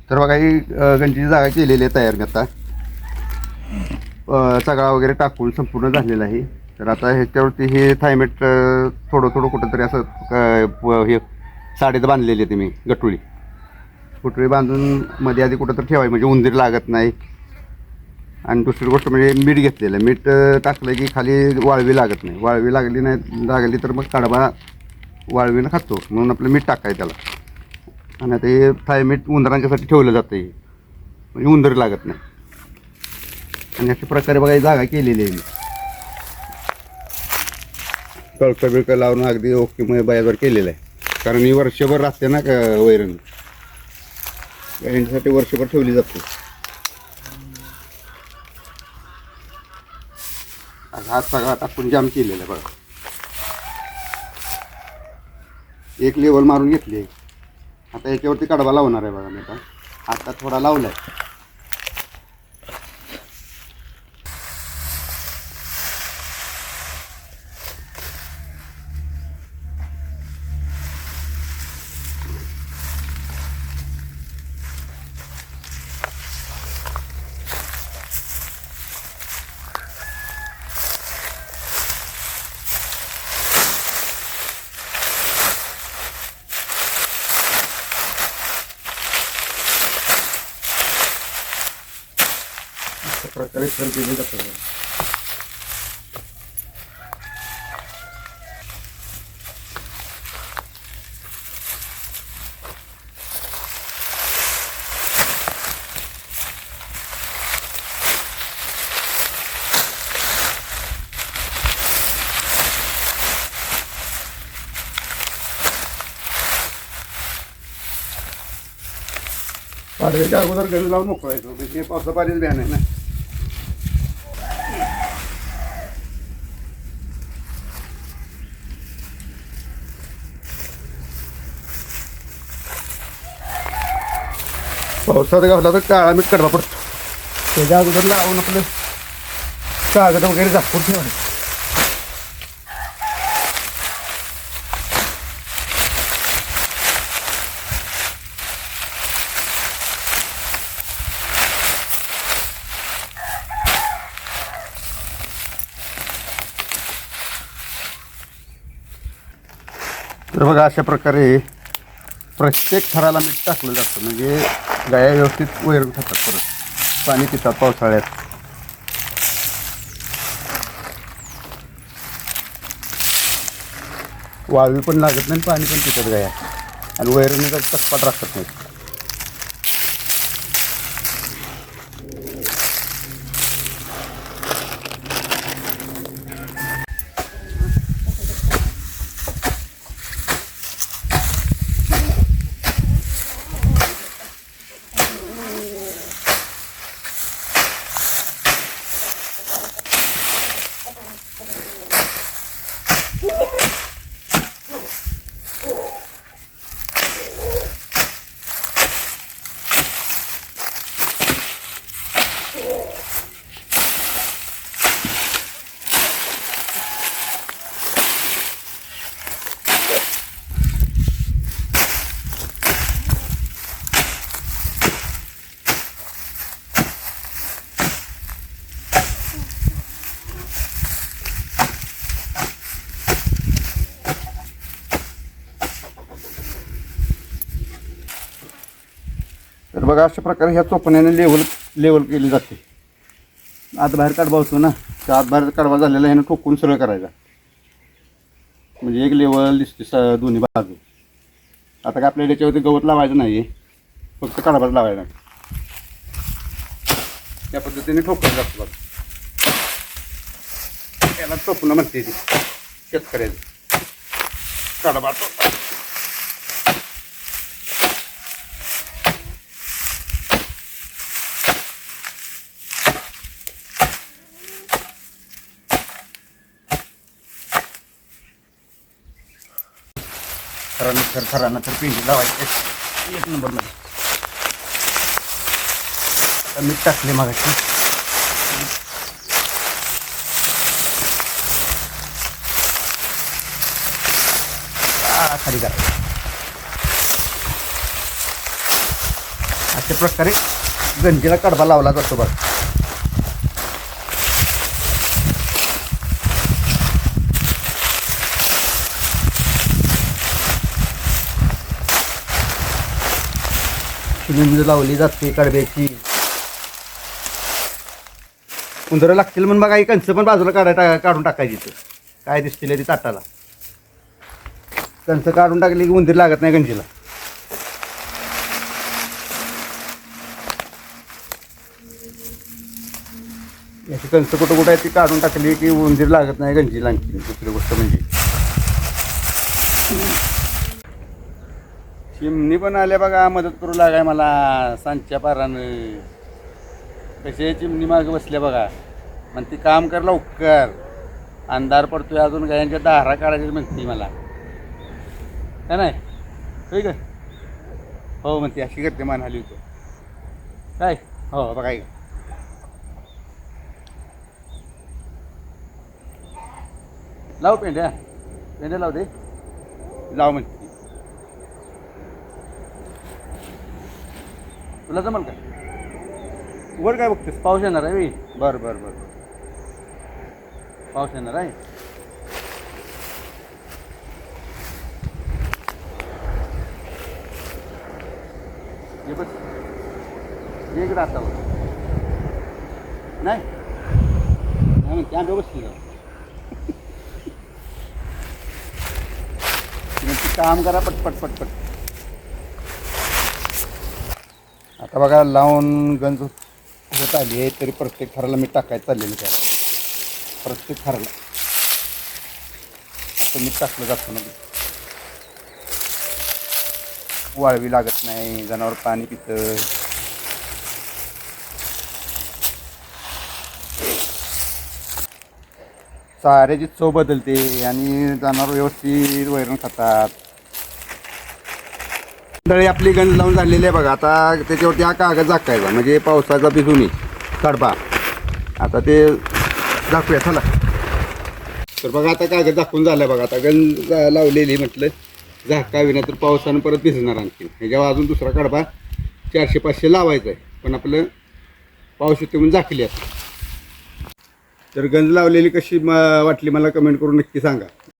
तर बघा ही गंजीची जागा केलेली आहे तयार मी आता सगळा वगैरे टाकून संपूर्ण झालेला आहे. तर आता ह्याच्यावरती हे थायमेट थोडं थोडं कुठंतरी असं हे साडीत बांधलेली आहे मी गुटळी बांधून मध्ये आधी कुठं तर ठेवाय म्हणजे उंदीर लागत नाही. आणि दुसरी गोष्ट म्हणजे मीठ घेतलेलं आहे. मीठ टाकलं की खाली वाळवी लागत नाही. वाळवी लागली तर मग कडबा वाळवीनं खातो म्हणून आपलं मीठ टाकाय त्याला. आणि आता हे थायमीठ उंदरांच्यासाठी ठेवलं जातं हे म्हणजे उंदीर लागत नाही. आणि अशा प्रकारे बघा ही जागा केलेली आहे मी तळकं बिळकं लावून अगदी ओके मग बायावर केलेलं आहे. कारण ही वर्षभर राहते ना का वैरण यांच्यासाठी वर्षभर ठेवली जाते. हात सगळा टाकून जाम केलेला आहे बघा. एक लेवल मारून घेतली आहे. आता याच्यावरती कडबा लावणार आहे बघा मी आता थोडा लावला आहे. प्रकारे सर केले जातात. पाडव्याच्या अगोदर गळी लावून मोकळायचं म्हणजे पावसा पाणीच भ्यान आहे ना. पावसात गावला तर काळा मीठ कडवा पडतो. त्याच्या अगोदर लावून आपलं कागद वगैरे झाकून ठेवायचं. तर बघा अशा प्रकारे प्रत्येक थराला मीठ टाकलं जातं म्हणजे गाया व्यवस्थित वैरण खातात. परत पाणी पितात पावसाळ्यात. वाळवी पण लागत नाही पाणी पण पितात गाया आणि वैरणीचा चटपाट राखत नाही. तर बघा अशा प्रकारे ह्या चोपण्याने लेवल केली जाते. आत बाहेर कडबा होतो ना त्या आत बाहेर कडबा झालेला ह्यानं ठोकून सरळ करायचा म्हणजे एक लेवल दिसते दोन्ही बाजू. आता काय आपल्याला याच्यावरती गवत लावायचं नाही आहे फक्त कडबाच लावायचा. त्या पद्धतीने ठोकलं जातं बघा. त्याला टोपणं म्हणते ती शेतकऱ्याचं कडबा. थरानंतर पिंडी लावायची एक नंबरमध्ये. मीठ टाकले मागाशी खाली करा. अशा प्रकारे गंजीला कडबा लावला जातो बघ. चिंच लावली जाते कडब्याची. उंदरं लागतील म्हणून बघा ही कणसं पण बाजूला काढून टाकायची. इथं काय दिसतील ती ताटाला. कणसं काढून टाकली की उंदीर लागत नाही गंजीला. याची कणसं कुठं कुठं आहे ती काढून टाकली की उंदीर लागत नाही गंजीला. आणखी दुसरी गोष्ट म्हणजे चिमणी पण आल्या बघा मदत करू लागाय मला सांच्या पारानं. कसे चिमणी मागं बसल्या बघा. म्हणते काम कर लवकर, अंधार पडतोय अजून गायांच्या दारा काढायची म्हणते मला. काय नाही ठीक आहे. हो म्हणते अशी करते मान हली होतो काय. हो बघा लाव पेंड्या पेंड्या लाव दे लाव म्हणते. तुला जमल का वर काय बघतेस. पाऊस येणार आहे. बरं बरं बरं पाऊस येणार आहे. ये बस एक राहता नाही म्हणते आम्ही बसली काम करा पटपट पटपट. आता बघा लावून गंज होत आली आहे तरी प्रत्येक थराला मी टाकायचं चाललेलं त्याला. प्रत्येक थराला आता मी टाकलं जातं मध्ये. वाळवी लागत नाही, जनावर पाणी पितं. चाऱ्याची चव बदलते आणि जनावर व्यवस्थित वैरण खातात. मंडळी आपली गंज लावून झालेली आहे बघा. आता त्याच्यावरती हा कागद झाकायचा म्हणजे पावसाचा भिजून कडबा. आता ते झाकूया चला. तर बघा आता कागद झाकून झाला बघा. आता गंज लावलेली म्हटलं झाकावी नाही तर पावसानं परत भिजणार आणखी. ह्याच्यावर अजून दुसरा कडबा 400-500 लावायचा आहे. पण आपलं पाऊस येते म्हणून झाकली. आता तर गंज लावलेली कशी वाटली मला कमेंट करून नक्की सांगा.